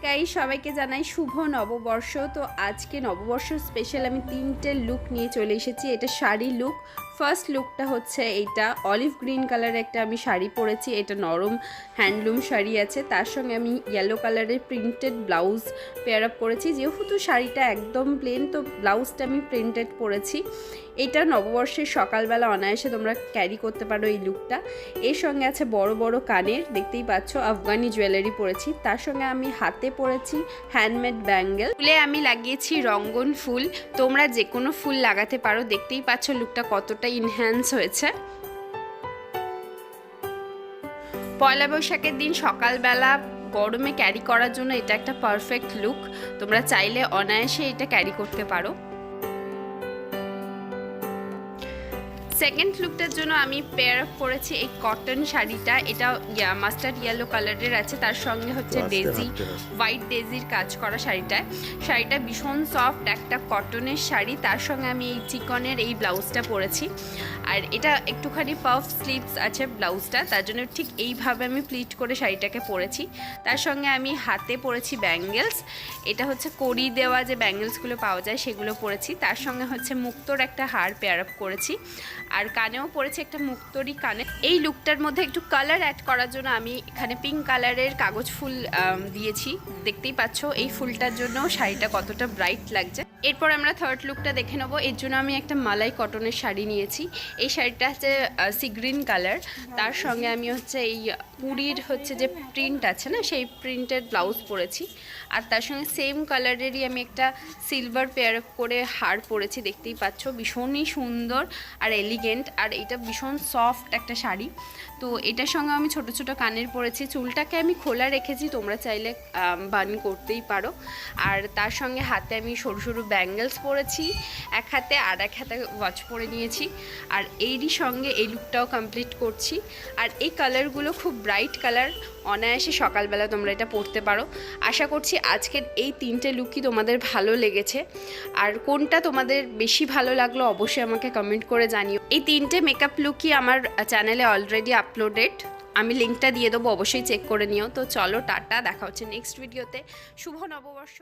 Guys সবাইকে জানাই শুভ নববর্ষ। তো আজকে নববর্ষ স্পেশাল আমি তিনটে লুক নিয়ে চলে এসেছি। এটা শাড়ি লুক। ফার্স্ট লুকটা হচ্ছে এইটা অলিভ গ্রিন কালারের একটা আমি শাড়ি পরেছি। এটা নরম হ্যান্ডলুম শাড়ি আছে, তার সঙ্গে আমি ইয়েলো কালারের প্রিন্টেড ব্লাউজ পেয়ার আপ করেছি। যেহেতু শাড়িটা একদম প্লেন, তো ব্লাউজটা আমি প্রিন্টেড পরেছি। এটা নববর্ষের সকালবেলা অনায়াসে তোমরা ক্যারি করতে পারো এই লুকটা। এর সঙ্গে আছে বড় বড় কানের, দেখতেই পাচ্ছ আফগানি জুয়েলারি পরেছি। তার সঙ্গে আমি হাতে পরেছি হ্যান্ডমেড ব্যাঙ্গেল। ফুলে আমি লাগিয়েছি রঙ্গন ফুল, তোমরা যে কোনো ফুল লাগাতে পারো। দেখতেই পাচ্ছ লুকটা কতটা ইনহ্যান্স হয়েছে। পয়লা বৈশাখের দিন সকালবেলা গরমে ক্যারি করার জন্য এটা একটা পারফেক্ট লুক। তোমরা চাইলে অনায়াসে এটা ক্যারি করতে পারো। সেকেন্ড লুকটার জন্য আমি পেয়ার আপ করেছি এই কটন শাড়িটা। এটা মাস্টার্ড ইয়েলো কালারের আছে, তার সঙ্গে হচ্ছে ডেজি হোয়াইট ডেজির কাজ করা শাড়িটা ভীষণ সফট একটা কটনের শাড়ি। তার সঙ্গে আমি এই চিকনের এই ব্লাউজটা পরেছি, আর এটা একটুখানি পাফ স্লিভস আছে ব্লাউজটা, তার জন্য ঠিক এইভাবে আমি প্লিট করে শাড়িটাকে পরেছি। তার সঙ্গে আমি হাতে পরেছি ব্যাঙ্গেলস। এটা হচ্ছে কড়ি দেওয়া যে ব্যাঙ্গেলসগুলো পাওয়া যায় সেগুলো পরেছি। তার সঙ্গে হচ্ছে মুক্তোর একটা হার পেয়ার আপ করেছি, আর কানেও পড়েছে একটা মুক্তরি কানে। এই লুকটার মধ্যে একটু কালার অ্যাড করার জন্য আমি এখানে পিঙ্ক কালারের কাগজ ফুল দিয়েছি। দেখতেই পাচ্ছ এই ফুলটার জন্য শাড়িটা কতটা ব্রাইট লাগছে। এরপর আমরা থার্ড লুকটা দেখে নেবো। এর জন্য আমি একটা মালাই কটনের শাড়ি নিয়েছি। এই শাড়িটা হচ্ছে সি গ্রিন কালার, তার সঙ্গে আমি হচ্ছে এই পুরীর হচ্ছে যে প্রিন্ট আছে না, সেই প্রিন্টের ব্লাউজ পরেছি। আর তার সঙ্গে সেম কালারেরই আমি একটা সিলভার পেয়ার করে হার পরেছি। দেখতেই পাচ্ছ ভীষণই সুন্দর আর এলিগেন্ট, আর এটা ভীষণ সফট একটা শাড়ি। তো এটার সঙ্গে আমি ছোট ছোট কানের পরেছি। চুলটাকে আমি খোলা রেখেছি, তোমরা চাইলে বান করতেই পারো। আর তার সঙ্গে হাতে আমি সরু সরু ব্যাঙ্গেলস পরেছি এক হাতে, আর এক হাতে ওয়াচ পরে নিয়েছি। আর এরই সঙ্গে এই লুকটাও কমপ্লিট করছি। আর এই কালারগুলো খুব ব্রাইট কালার, অনায়াসে সকালবেলা তোমরা এটা পরতে পারো। আশা করছি আজকের এই তিনটে লুকই তোমাদের ভালো লেগেছে। আর কোনটা তোমাদের বেশি ভালো লাগলো অবশ্যই আমাকে কমেন্ট করে জানিও। এই তিনটে মেকআপ লুকই আমার চ্যানেলে অলরেডি আপলোডেড, আমি লিঙ্কটা দিয়ে দেবো, অবশ্যই চেক করে নিও। তো চলো টাটা, দেখা হচ্ছে নেক্সট ভিডিওতে। শুভ নববর্ষ।